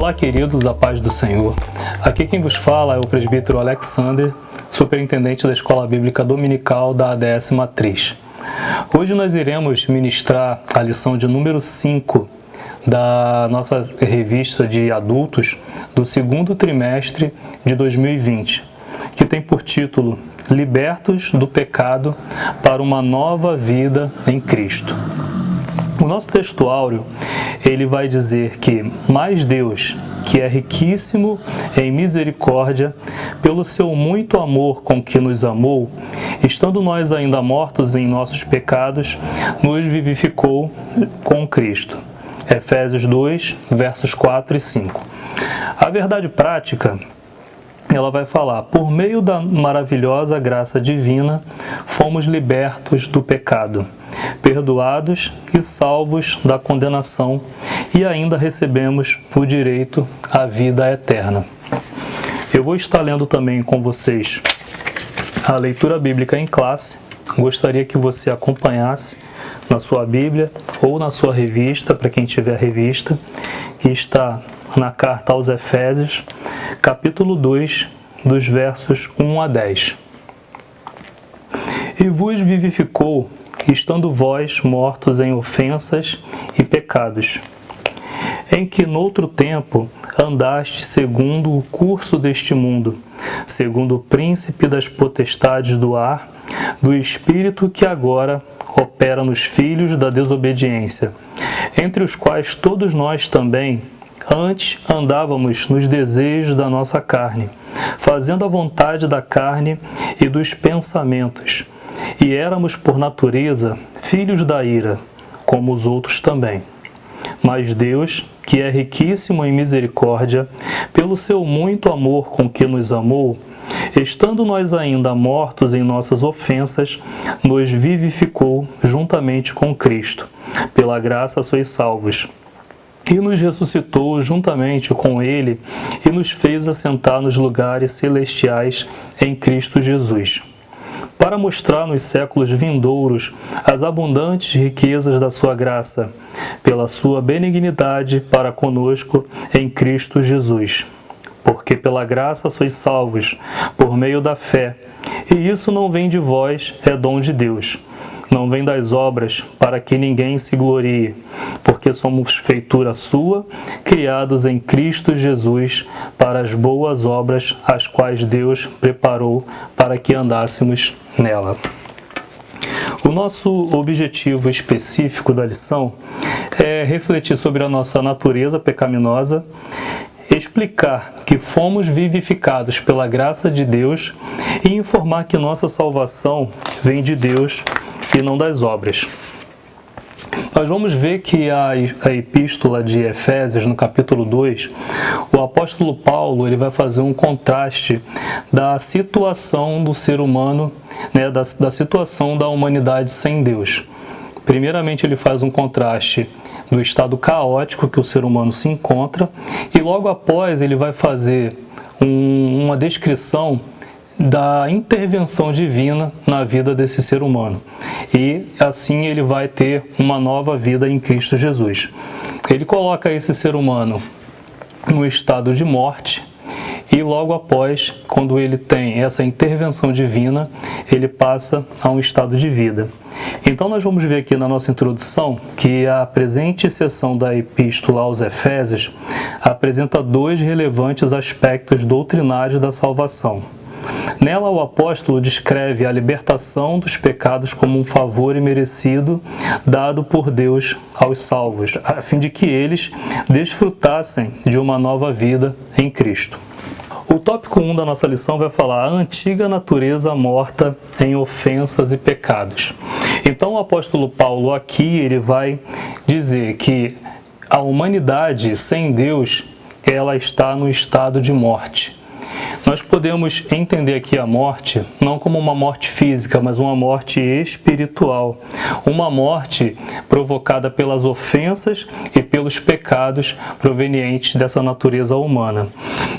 Olá, queridos, a paz do Senhor. Aqui quem vos fala é o presbítero Alexander, superintendente da Escola Bíblica Dominical da ADS Matriz. Hoje nós iremos ministrar a lição de número 5 da nossa revista de adultos do segundo trimestre de 2020, que tem por título Libertos do Pecado para uma Nova Vida em Cristo. O nosso texto áureo, ele vai dizer que mais Deus, que é riquíssimo em misericórdia, pelo seu muito amor com que nos amou, estando nós ainda mortos em nossos pecados, nos vivificou com Cristo. Efésios 2, versos 4 e 5. A verdade prática, ela vai falar: por meio da maravilhosa graça divina, fomos libertos do pecado, perdoados e salvos da condenação, e ainda recebemos o direito à vida eterna. Eu vou estar lendo também com vocês a leitura bíblica em classe. Gostaria que você acompanhasse na sua Bíblia ou na sua revista, para quem tiver revista, que está na carta aos Efésios, capítulo 2, dos versos 1 a 10. E vos vivificou, estando vós mortos em ofensas e pecados, em que noutro tempo andaste segundo o curso deste mundo, segundo o príncipe das potestades do ar, do espírito que agora opera nos filhos da desobediência, entre os quais todos nós também antes andávamos nos desejos da nossa carne, fazendo a vontade da carne e dos pensamentos, e éramos por natureza filhos da ira, como os outros também. Mas Deus, que é riquíssimo em misericórdia, pelo seu muito amor com que nos amou, estando nós ainda mortos em nossas ofensas, nos vivificou juntamente com Cristo. Pela graça sois salvos. E nos ressuscitou juntamente com Ele e nos fez assentar nos lugares celestiais em Cristo Jesus, para mostrar nos séculos vindouros as abundantes riquezas da sua graça, pela sua benignidade para conosco em Cristo Jesus. Porque pela graça sois salvos, por meio da fé, e isso não vem de vós, é dom de Deus. Não vem das obras, para que ninguém se glorie, porque somos feitura sua, criados em Cristo Jesus, para as boas obras, as quais Deus preparou para que andássemos nela. O nosso objetivo específico da lição é refletir sobre a nossa natureza pecaminosa, explicar que fomos vivificados pela graça de Deus e informar que nossa salvação vem de Deus e não das obras. Nós vamos ver que a epístola de Efésios, no capítulo 2, o apóstolo Paulo ele vai fazer um contraste da situação do ser humano, da situação da humanidade sem Deus. Primeiramente, ele faz um contraste do estado caótico que o ser humano se encontra, e logo após ele vai fazer uma descrição da intervenção divina na vida desse ser humano. E assim ele vai ter uma nova vida em Cristo Jesus. Ele coloca esse ser humano no estado de morte, e logo após, quando ele tem essa intervenção divina, ele passa a um estado de vida. Então nós vamos ver aqui na nossa introdução que a presente seção da Epístola aos Efésios apresenta dois relevantes aspectos doutrinários da salvação. Nela, o apóstolo descreve a libertação dos pecados como um favor imerecido dado por Deus aos salvos, a fim de que eles desfrutassem de uma nova vida em Cristo. O tópico 1 da nossa lição vai falar a antiga natureza morta em ofensas e pecados. Então o apóstolo Paulo aqui ele vai dizer que a humanidade sem Deus ela está no estado de morte. Nós podemos entender aqui a morte não como uma morte física, mas uma morte espiritual. Uma morte provocada pelas ofensas e pelos pecados provenientes dessa natureza humana.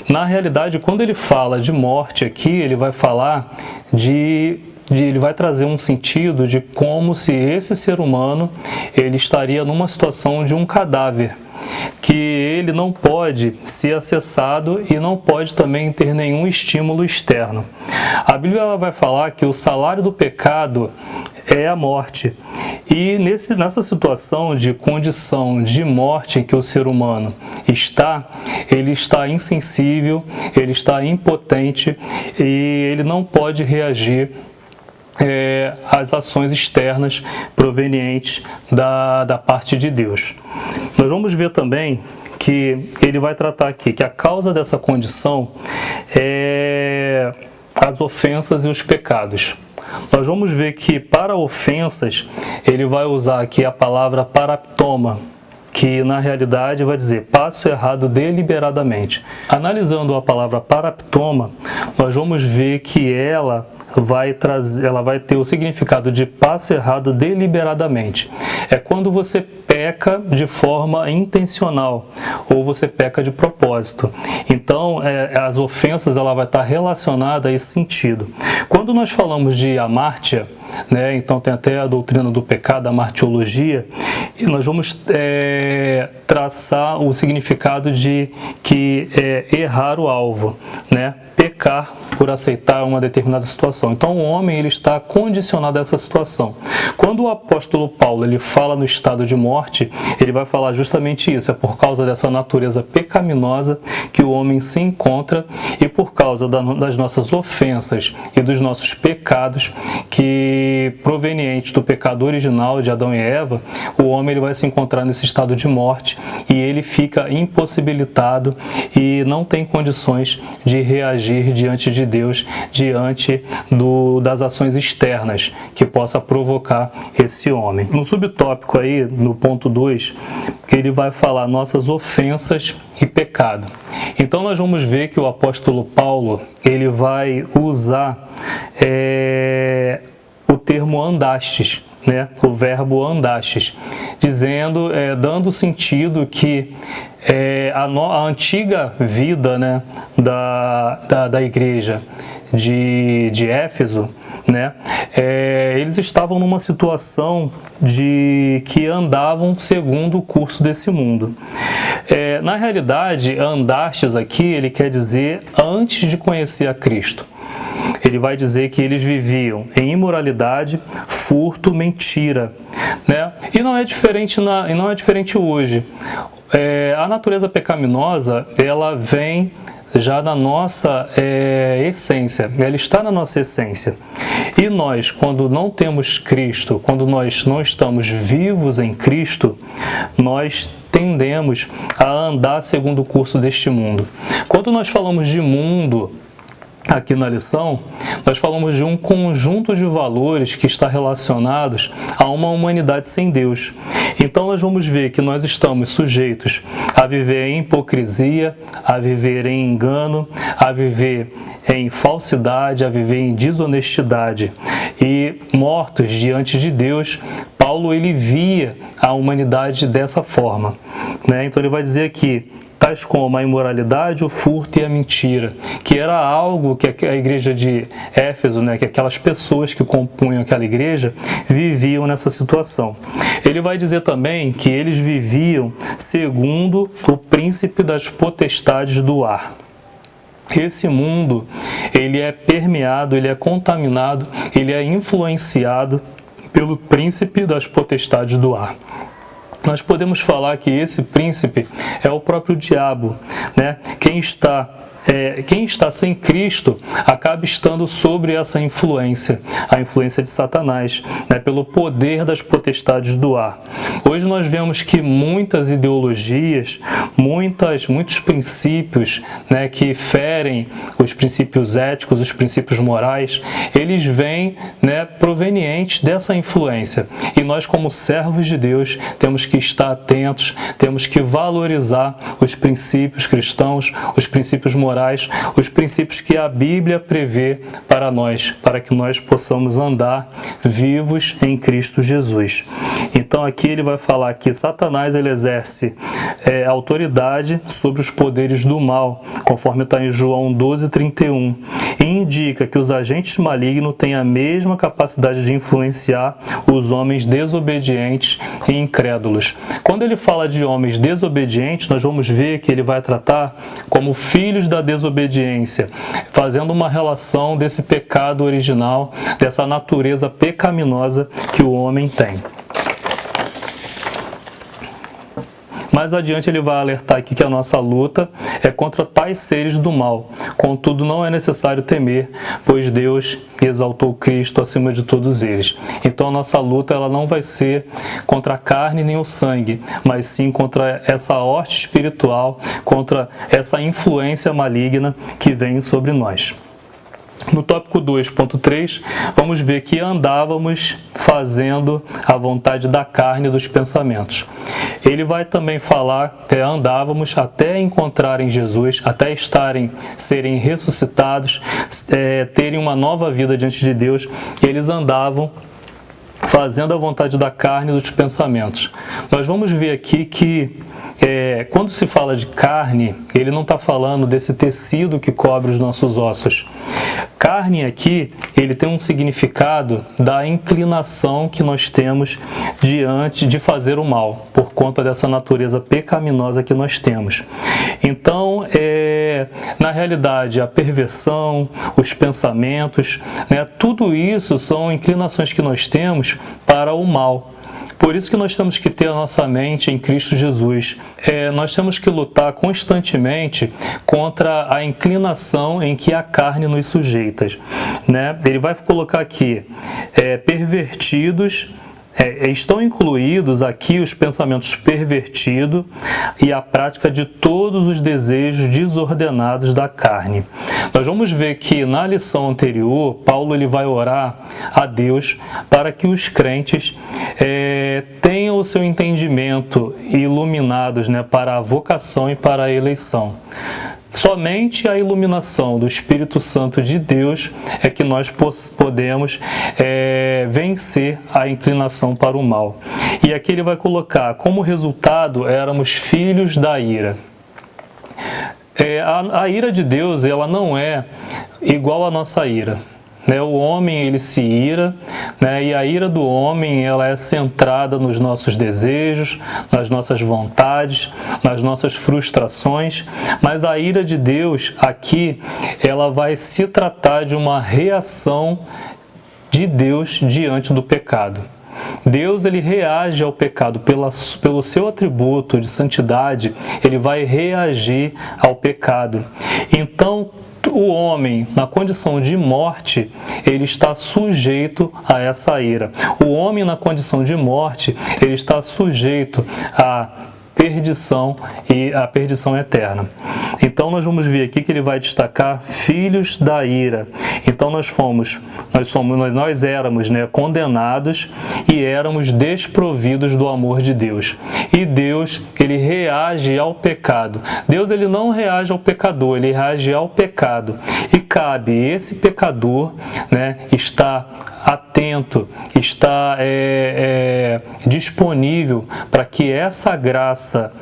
Na realidade, quando ele fala de morte aqui, ele vai falar de ele vai trazer um sentido de como se esse ser humano ele estaria numa situação de um cadáver, que ele não pode ser acessado e não pode também ter nenhum estímulo externo. A Bíblia ela vai falar que o salário do pecado é a morte. E nessa situação de condição de morte em que o ser humano está, ele está insensível, ele está impotente e ele não pode reagir às ações externas provenientes da parte de Deus. Nós vamos ver também que ele vai tratar aqui que a causa dessa condição é as ofensas e os pecados. Nós vamos ver que para ofensas ele vai usar aqui a palavra paraptoma, que na realidade vai dizer passo errado deliberadamente. Analisando a palavra paraptoma, nós vamos ver que ela vai ter o significado de passo errado deliberadamente. É quando você peca de forma intencional ou você peca de propósito. Então, as ofensas ela vai estar relacionada a esse sentido. Quando nós falamos de amártia, né, então tem até a doutrina do pecado, a martiologia, e nós vamos traçar o significado de que errar o alvo, né? Pecar por aceitar uma determinada situação. Então o homem ele está condicionado a essa situação. Quando o apóstolo Paulo ele fala no estado de morte, ele vai falar justamente isso. É por causa dessa natureza pecaminosa que o homem se encontra e por causa das nossas ofensas e dos nossos pecados que provenientes do pecado original de Adão e Eva, o homem ele vai se encontrar nesse estado de morte e ele fica impossibilitado e não tem condições de reagir diante de Deus, diante das ações externas que possa provocar esse homem. No subtópico aí, no ponto 2, ele vai falar nossas ofensas e pecado. Então nós vamos ver que o apóstolo Paulo, ele vai usar o termo andastes, né? O verbo andastes, dizendo, dando sentido que a antiga vida, né, da igreja de Éfeso, né, eles estavam numa situação de que andavam segundo o curso desse mundo. Na realidade, andastes aqui, ele quer dizer antes de conhecer a Cristo. Ele vai dizer que eles viviam em imoralidade, furto, mentira, né? E não é diferente hoje. A natureza pecaminosa, ela vem já na nossa essência, ela está na nossa essência. E nós, quando não temos Cristo, quando nós não estamos vivos em Cristo, nós tendemos a andar segundo o curso deste mundo. Quando nós falamos de mundo, aqui na lição, nós falamos de um conjunto de valores que está relacionados a uma humanidade sem Deus. Então nós vamos ver que nós estamos sujeitos a viver em hipocrisia, a viver em engano, a viver em falsidade, a viver em desonestidade. E mortos diante de Deus, Paulo ele via a humanidade dessa forma, né? Então ele vai dizer que tais como a imoralidade, o furto e a mentira, que era algo que a igreja de Éfeso, né, que aquelas pessoas que compunham aquela igreja, viviam nessa situação. Ele vai dizer também que eles viviam segundo o príncipe das potestades do ar. Esse mundo, ele é permeado, ele é contaminado, ele é influenciado pelo príncipe das potestades do ar. Nós podemos falar que esse príncipe é o próprio diabo, né? Quem está sem Cristo acaba estando sobre essa influência, a influência de Satanás, né? Pelo poder das potestades do ar. Hoje nós vemos que muitas ideologias, muitos princípios, né, que ferem os princípios éticos, os princípios morais, eles vêm, né, provenientes dessa influência. E nós, como servos de Deus, temos que estar atentos, temos que valorizar os princípios cristãos, os princípios morais, os princípios que a Bíblia prevê para nós, para que nós possamos andar vivos em Cristo Jesus. Então, Então aqui ele vai falar que Satanás ele exerce autoridade sobre os poderes do mal, conforme está em João 12:31, e indica que os agentes malignos têm a mesma capacidade de influenciar os homens desobedientes e incrédulos. Quando ele fala de homens desobedientes, nós vamos ver que ele vai tratar como filhos da desobediência, fazendo uma relação desse pecado original, dessa natureza pecaminosa que o homem tem. Mais adiante ele vai alertar aqui que a nossa luta é contra tais seres do mal. Contudo, não é necessário temer, pois Deus exaltou Cristo acima de todos eles. Então a nossa luta ela não vai ser contra a carne nem o sangue, mas sim contra essa horte espiritual, contra essa influência maligna que vem sobre nós. No tópico 2.3, vamos ver que andávamos fazendo a vontade da carne e dos pensamentos. Ele vai também falar que andávamos até encontrarem Jesus, até serem ressuscitados, terem uma nova vida diante de Deus. Eles andavam fazendo a vontade da carne e dos pensamentos. Nós vamos ver aqui que quando se fala de carne, ele não está falando desse tecido que cobre os nossos ossos. Carne aqui, ele tem um significado da inclinação que nós temos diante de fazer o mal, por conta dessa natureza pecaminosa que nós temos. Então, na realidade, a perversão, os pensamentos, tudo isso são inclinações que nós temos para o mal. Por isso que nós temos que ter a nossa mente em Cristo Jesus. Nós temos que lutar constantemente contra a inclinação em que a carne nos sujeita. Ele vai colocar aqui, pervertidos, estão incluídos aqui os pensamentos pervertidos e a prática de todos os desejos desordenados da carne. Nós vamos ver que na lição anterior, Paulo ele vai orar a Deus para que os crentes tenham o seu entendimento iluminados para a vocação e para a eleição. Somente a iluminação do Espírito Santo de Deus é que nós podemos vencer a inclinação para o mal. E aqui ele vai colocar, como resultado, éramos filhos da ira. A ira de Deus ela não é igual à nossa ira. O homem ele se ira, e a ira do homem ela é centrada nos nossos desejos, nas nossas vontades, nas nossas frustrações, mas a ira de Deus aqui ela vai se tratar de uma reação de Deus diante do pecado. Deus ele reage ao pecado pelo seu atributo de santidade, ele vai reagir ao pecado. Então, o homem, na condição de morte, ele está sujeito a essa ira. O homem, na condição de morte, ele está sujeito à perdição e à perdição eterna. Então nós vamos ver aqui que ele vai destacar filhos da ira. Então nós éramos condenados e éramos desprovidos do amor de Deus. E Deus, ele reage ao pecado. Deus ele não reage ao pecador, ele reage ao pecado. E cabe esse pecador, estar atento, está disponível para que essa graça,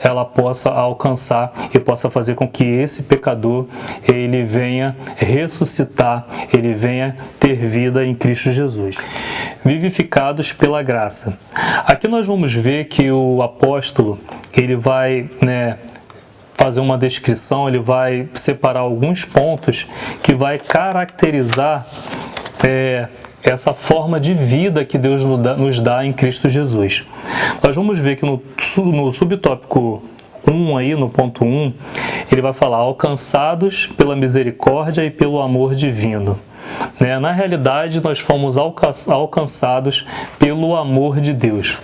ela possa alcançar e possa fazer com que esse pecador ele venha ressuscitar, ele venha ter vida em Cristo Jesus. Vivificados pela graça. Aqui nós vamos ver que o apóstolo ele vai fazer uma descrição, ele vai separar alguns pontos que vai caracterizar essa forma de vida que Deus nos dá em Cristo Jesus. Nós vamos ver que no subtópico 1, aí, no ponto 1, ele vai falar alcançados pela misericórdia e pelo amor divino. Na realidade, nós fomos alcançados pelo amor de Deus.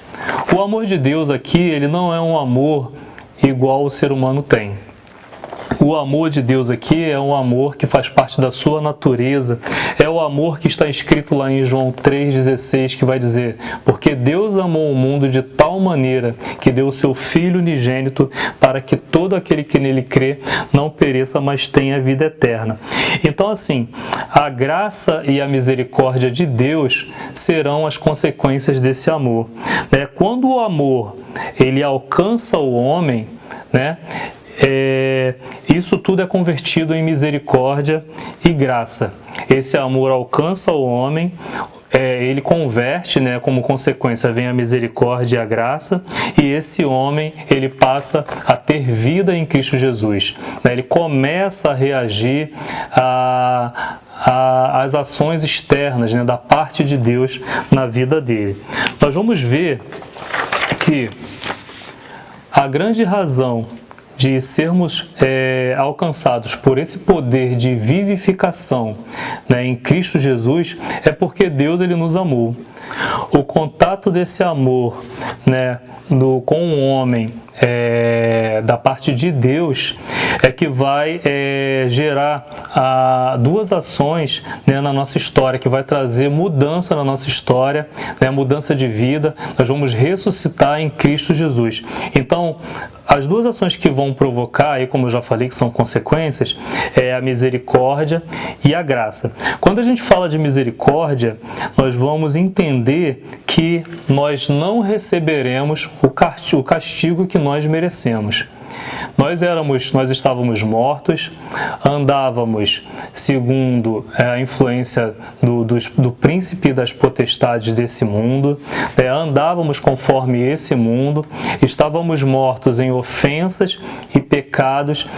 O amor de Deus aqui, ele não é um amor igual o ser humano tem. O amor de Deus aqui é um amor que faz parte da sua natureza, é o amor que está escrito lá em João 3,16, que vai dizer: porque Deus amou o mundo de tal maneira que deu o seu Filho unigênito para que todo aquele que nele crê não pereça, mas tenha vida eterna. Então, assim, a graça e a misericórdia de Deus serão as consequências desse amor. Quando o amor ele alcança o homem, isso tudo é convertido em misericórdia e graça. Esse amor alcança o homem, ele converte, como consequência vem a misericórdia e a graça, e esse homem ele passa a ter vida em Cristo Jesus. Ele começa a reagir às ações externas, da parte de Deus na vida dele. Nós vamos ver que a grande razão de sermos alcançados por esse poder de vivificação em Cristo Jesus é porque Deus ele nos amou. O contato desse amor com o homem da parte de Deus é que vai gerar duas ações na nossa história, que vai trazer mudança na nossa história, mudança de vida. Nós vamos ressuscitar em Cristo Jesus. Então, as duas ações que vão provocar, aí, como eu já falei, que são consequências, é a misericórdia e a graça. Quando a gente fala de misericórdia, nós vamos entender que nós não receberemos o castigo que nós merecemos. Nós estávamos mortos, andávamos segundo a influência do príncipe das potestades desse mundo, andávamos conforme esse mundo, estávamos mortos em ofensas e pecados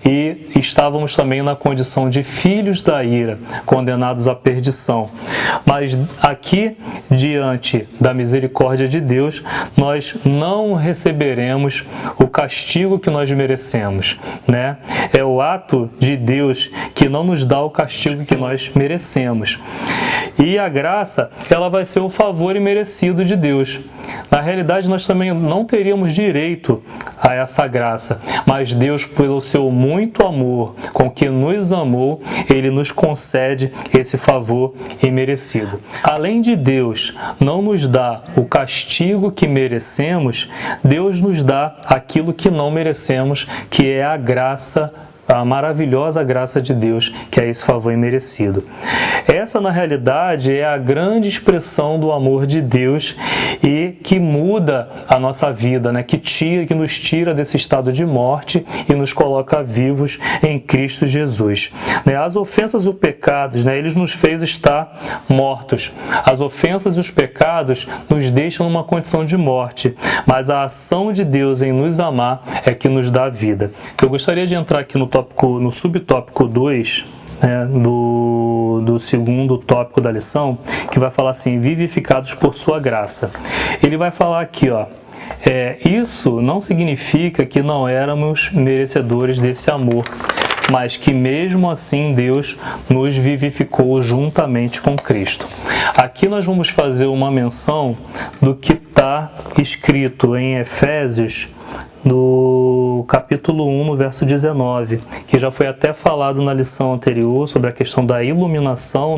e estávamos também na condição de filhos da ira, condenados à perdição. Mas aqui, diante da misericórdia de Deus, nós não receberemos o castigo que nós merecemos, É o ato de Deus que não nos dá o castigo que nós merecemos. E a graça, ela vai ser o favor imerecido de Deus. Na realidade, nós também não teríamos direito a essa graça, mas Deus, pelo seu muito amor com que nos amou, Ele nos concede esse favor imerecido. Além de Deus não nos dar o castigo que merecemos, Deus nos dá aquilo que não merecemos, que é a graça, a maravilhosa graça de Deus, que é esse favor imerecido. Essa, na realidade, é a grande expressão do amor de Deus e que muda a nossa vida, que nos tira desse estado de morte e nos coloca vivos em Cristo Jesus. As ofensas e os pecados, eles nos fez estar mortos. As ofensas e os pecados nos deixam numa condição de morte, mas a ação de Deus em nos amar é que nos dá vida. Eu gostaria de entrar aqui no subtópico 2, do segundo tópico da lição, que vai falar assim: vivificados por sua graça. Ele vai falar aqui, isso não significa que não éramos merecedores desse amor, mas que mesmo assim Deus nos vivificou juntamente com Cristo. Aqui nós vamos fazer uma menção do que está escrito em Efésios, no capítulo 1, no verso 19, que já foi até falado na lição anterior sobre a questão da iluminação,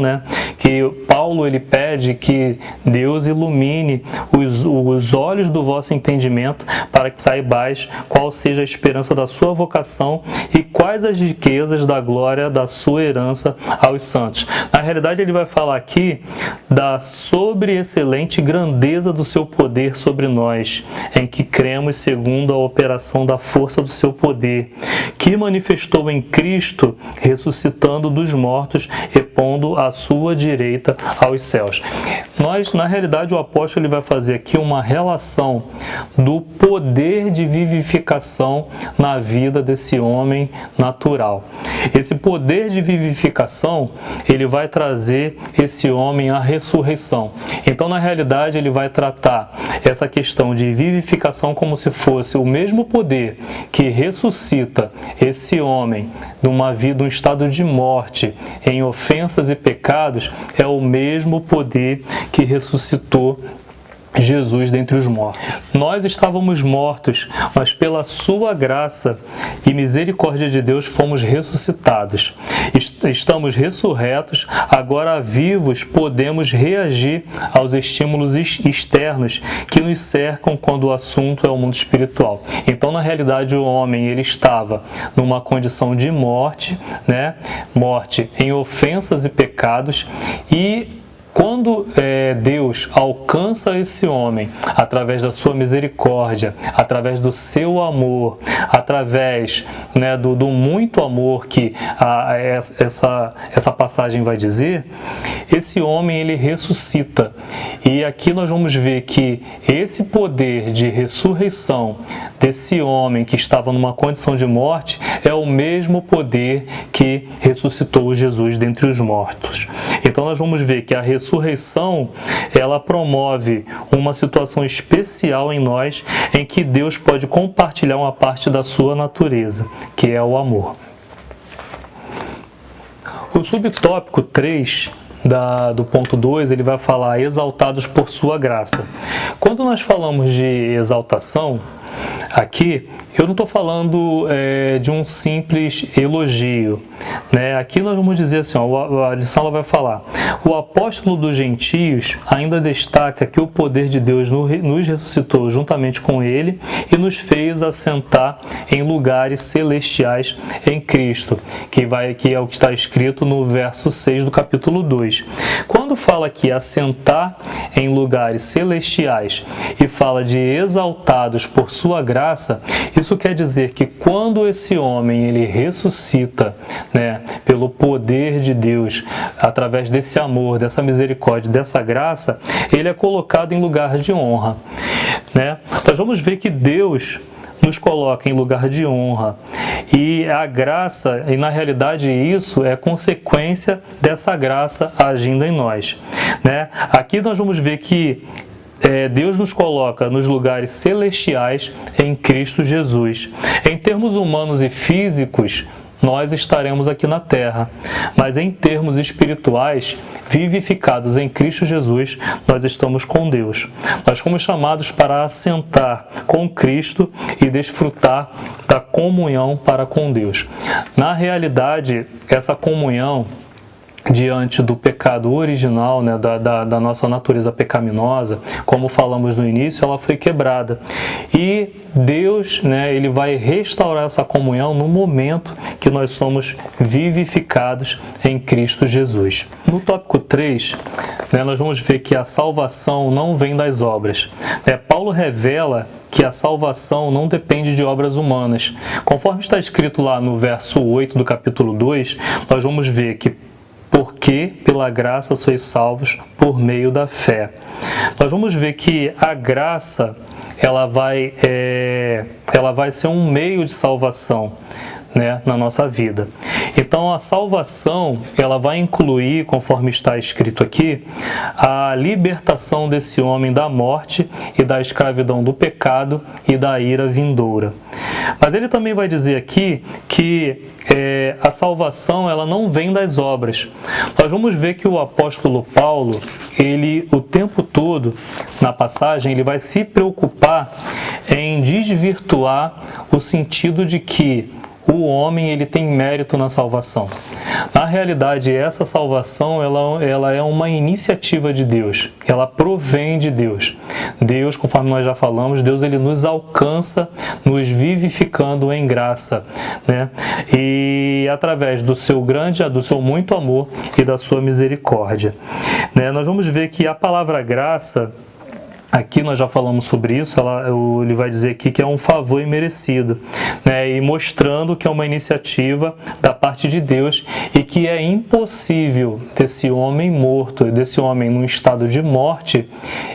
que Paulo ele pede que Deus ilumine os olhos do vosso entendimento para que saibais qual seja a esperança da sua vocação e quais as riquezas da glória da sua herança aos santos. Na realidade, ele vai falar aqui da sobreexcelente grandeza do seu poder sobre nós, em que cremos segundo a operação da força do seu poder, que manifestou em Cristo, ressuscitando dos mortos e pondo à sua direita aos céus. Na realidade, o apóstolo ele vai fazer aqui uma relação do poder de vivificação na vida desse homem natural. Esse poder de vivificação, ele vai trazer esse homem à ressurreição. Então, na realidade, ele vai tratar essa questão de vivificação como se fosse o mesmo poder que ressuscita esse homem de uma vida, um estado de morte, em ofensas e pecados, é o mesmo poder que ressuscitou Jesus dentre os mortos. Nós estávamos mortos, mas pela sua graça e misericórdia de Deus fomos ressuscitados. Estamos ressurretos, agora vivos podemos reagir aos estímulos externos que nos cercam quando o assunto é o mundo espiritual. Então, na realidade, o homem ele estava numa condição de morte, né? Morte em ofensas e pecados, e quando Deus alcança esse homem através da sua misericórdia, através do seu amor, através, né, do muito amor que essa passagem vai dizer, esse homem ele ressuscita. E aqui nós vamos ver que esse poder de ressurreição desse homem que estava numa condição de morte é o mesmo poder que ressuscitou Jesus dentre os mortos. Então nós vamos ver que a ressurreição, ela promove uma situação especial em nós, em que Deus pode compartilhar uma parte da sua natureza, que é o amor. O subtópico 3 do ponto 2, ele vai falar exaltados por sua graça. Quando nós falamos de exaltação, aqui eu não estou falando de um simples elogio, né? Aqui nós vamos dizer assim, ó, a lição ela vai falar: o apóstolo dos gentios ainda destaca que o poder de Deus nos ressuscitou juntamente com ele e nos fez assentar em lugares celestiais em Cristo, que é o que está escrito no verso 6 do capítulo 2. Quando fala aqui assentar em lugares celestiais e fala de exaltados por sua graça, isso quer dizer que quando esse homem ele ressuscita, né, pelo poder de Deus, através desse amor, dessa misericórdia, dessa graça, ele é colocado em lugar de honra, né? Nós vamos ver que Deus nos coloca em lugar de honra, e a graça, e na realidade isso é consequência dessa graça agindo em nós, né? Aqui nós vamos ver que Deus nos coloca nos lugares celestiais em Cristo Jesus. Em termos humanos e físicos, nós estaremos aqui na terra, mas em termos espirituais, vivificados em Cristo Jesus, nós estamos com Deus. Nós fomos chamados para assentar com Cristo e desfrutar da comunhão para com Deus. Na realidade, essa comunhão diante do pecado original, né, da nossa natureza pecaminosa, como falamos no início, ela foi quebrada. E Deus, né, ele vai restaurar essa comunhão no momento que nós somos vivificados em Cristo Jesus. No tópico 3, né, nós vamos ver que a salvação não vem das obras. Paulo revela que a salvação não depende de obras humanas. Conforme está escrito lá no verso 8 do capítulo 2, nós vamos ver que porque pela graça sois salvos por meio da fé. Nós vamos ver que a graça ela vai ser um meio de salvação, né, na nossa vida. Então a salvação ela vai incluir, conforme está escrito aqui, a libertação desse homem da morte e da escravidão do pecado e da ira vindoura. Mas ele também vai dizer aqui que a salvação ela não vem das obras. Nós vamos ver que o apóstolo Paulo, ele o tempo todo na passagem, ele vai se preocupar em desvirtuar o sentido de que o homem ele tem mérito na salvação. Na realidade, essa salvação ela é uma iniciativa de Deus, ela provém de Deus. Deus, conforme nós já falamos, Deus ele nos alcança, nos vivificando em graça, né? E através do seu muito amor e da sua misericórdia, né? Nós vamos ver que a palavra graça, aqui nós já falamos sobre isso, ele vai dizer aqui que é um favor imerecido, né? E mostrando que é uma iniciativa da parte de Deus e que é impossível desse homem morto, desse homem num estado de morte,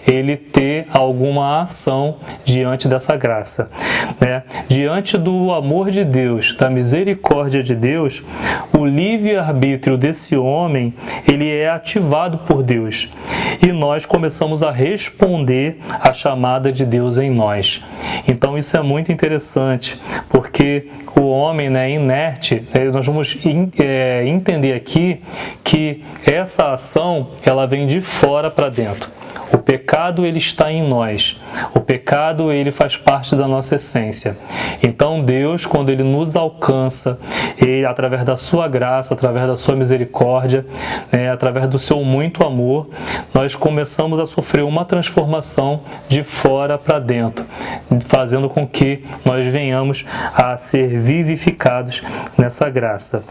ele ter alguma ação diante dessa graça, né? Diante do amor de Deus, da misericórdia de Deus, o livre-arbítrio desse homem, ele é ativado por Deus e nós começamos a responder a chamada de Deus em nós. Então isso é muito interessante, porque o homem, né, inerte, nós vamos entender aqui que essa ação ela vem de fora para dentro. O pecado, ele está em nós. O pecado, ele faz parte da nossa essência. Então Deus, quando ele nos alcança, ele, através da sua graça, através da sua misericórdia, através do seu muito amor, nós começamos a sofrer uma transformação de fora para dentro, fazendo com que nós venhamos a ser vivificados nessa graça.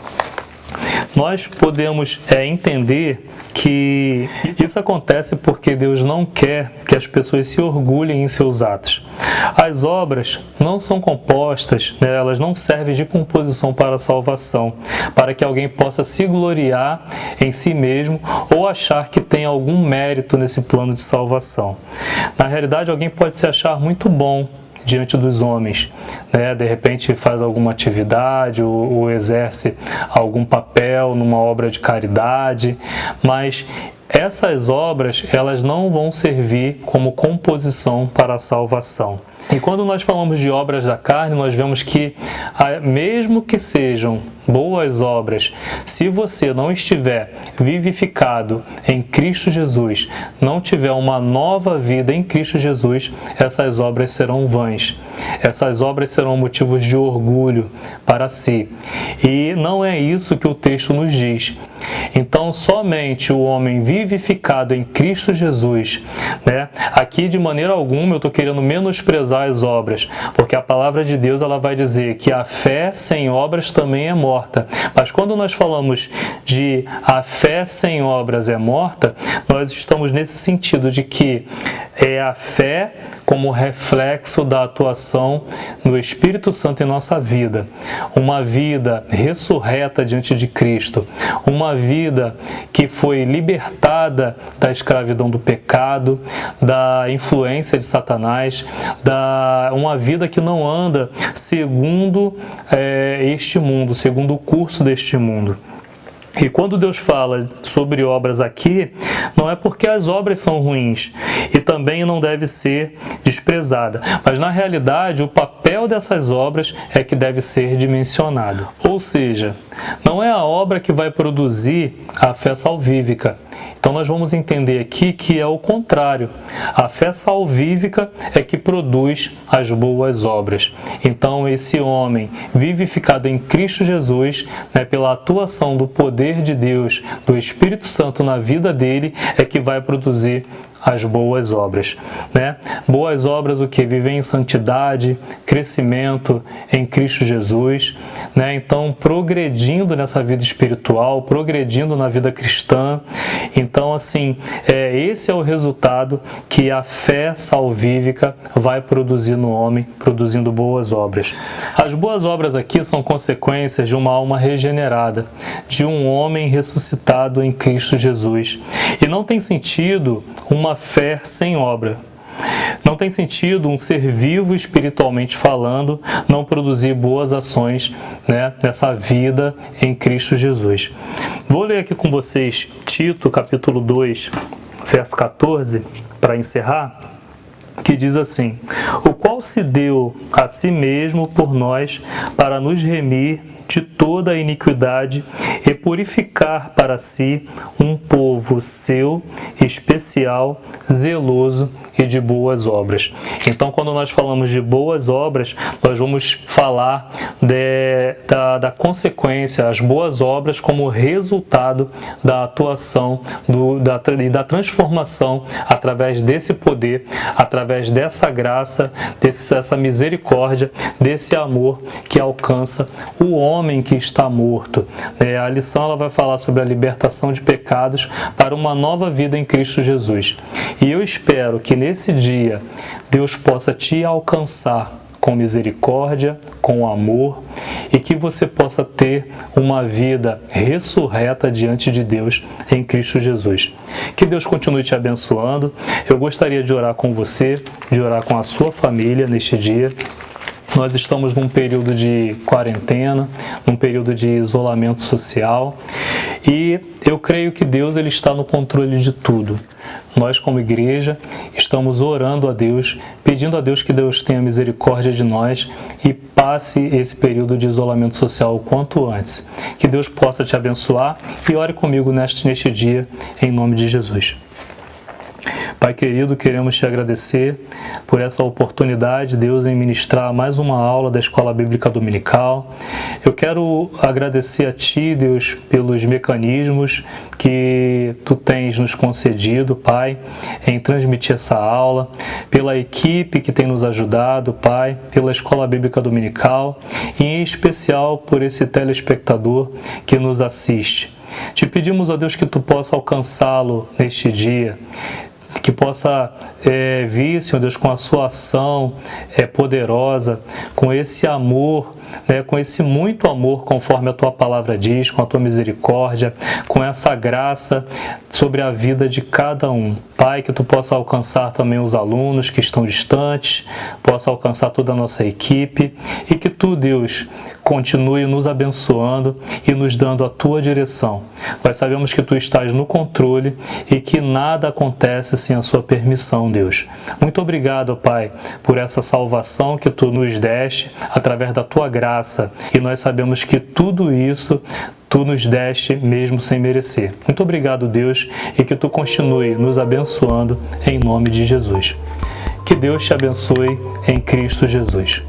Nós podemos entender que isso acontece porque Deus não quer que as pessoas se orgulhem em seus atos. As obras não são compostas, elas não servem de composição para a salvação, para que alguém possa se gloriar em si mesmo ou achar que tem algum mérito nesse plano de salvação. Na realidade, alguém pode se achar muito bom diante dos homens, de repente faz alguma atividade ou exerce algum papel numa obra de caridade, mas essas obras, elas não vão servir como composição para a salvação. E quando nós falamos de obras da carne, nós vemos que, mesmo que sejam boas obras, se você não estiver vivificado em Cristo Jesus, não tiver uma nova vida em Cristo Jesus, essas obras serão vãs. Essas obras serão motivos de orgulho para si. E não é isso que o texto nos diz. Então, somente o homem vivificado em Cristo Jesus, aqui de maneira alguma eu estou querendo menosprezar as obras, porque a palavra de Deus ela vai dizer que a fé sem obras também é morta. Mas quando nós falamos de a fé sem obras é morta, nós estamos nesse sentido de que é a fé como reflexo da atuação do Espírito Santo em nossa vida. Uma vida ressurreta diante de Cristo. Uma vida que foi libertada da escravidão do pecado, da influência de Satanás, uma vida que não anda segundo este mundo, segundo o curso deste mundo. E quando Deus fala sobre obras aqui, não é porque as obras são ruins e também não deve ser desprezada, mas na realidade o papel dessas obras é que deve ser dimensionado. Ou seja, não é a obra que vai produzir a fé salvífica. Então nós vamos entender aqui que é o contrário. A fé salvífica é que produz as boas obras. Então esse homem vivificado em Cristo Jesus, pela atuação do poder de Deus, do Espírito Santo na vida dele, é que vai produzir as boas obras. Boas obras o que? Viver em santidade, crescimento em Cristo Jesus, então progredindo nessa vida espiritual, progredindo na vida cristã. Então assim, esse é o resultado que a fé salvífica vai produzir no homem, produzindo boas obras. As boas obras aqui são consequências de uma alma regenerada, de um homem ressuscitado em Cristo Jesus. E não tem sentido uma fé sem obra. Não tem sentido um ser vivo espiritualmente falando não produzir boas ações nessa vida em Cristo Jesus. Vou ler aqui com vocês Tito, capítulo 2, verso 14, para encerrar, que diz assim: o qual se deu a si mesmo por nós para nos remir de toda a iniquidade e purificar para si um povo seu, especial, zeloso e de boas obras. Então, quando nós falamos de boas obras, nós vamos falar da consequência, as boas obras como resultado da atuação e da transformação através desse poder, através dessa graça, dessa misericórdia, desse amor que alcança o homem que está morto. A lição ela vai falar sobre a libertação de pecados para uma nova vida em Cristo Jesus. E eu espero que nesse dia Deus possa te alcançar com misericórdia, com amor, e que você possa ter uma vida ressurreta diante de Deus em Cristo Jesus. Que Deus continue te abençoando. Eu gostaria de orar com você, de orar com a sua família neste dia. Nós estamos num período de quarentena, num período de isolamento social, e eu creio que Deus ele está no controle de tudo. Nós, como igreja, estamos orando a Deus, pedindo a Deus que Deus tenha misericórdia de nós e passe esse período de isolamento social o quanto antes. Que Deus possa te abençoar e ore comigo neste dia, em nome de Jesus. Pai querido, queremos te agradecer por essa oportunidade, Deus, em ministrar mais uma aula da Escola Bíblica Dominical. Eu quero agradecer a Ti, Deus, pelos mecanismos que Tu tens nos concedido, Pai, em transmitir essa aula, pela equipe que tem nos ajudado, Pai, pela Escola Bíblica Dominical e, em especial, por esse telespectador que nos assiste. Te pedimos, ó Deus, que Tu possa alcançá-lo neste dia, que possa vir, Senhor Deus, com a sua ação poderosa, com esse amor, com esse muito amor, conforme a Tua palavra diz, com a Tua misericórdia, com essa graça sobre a vida de cada um. Pai, que Tu possa alcançar também os alunos que estão distantes, possa alcançar toda a nossa equipe e que Tu, Deus, continue nos abençoando e nos dando a Tua direção. Nós sabemos que Tu estás no controle e que nada acontece sem a Sua permissão, Deus. Muito obrigado, Pai, por essa salvação que Tu nos deste através da Tua graça. E nós sabemos que tudo isso Tu nos deste mesmo sem merecer. Muito obrigado, Deus, e que Tu continue nos abençoando em nome de Jesus. Que Deus te abençoe em Cristo Jesus.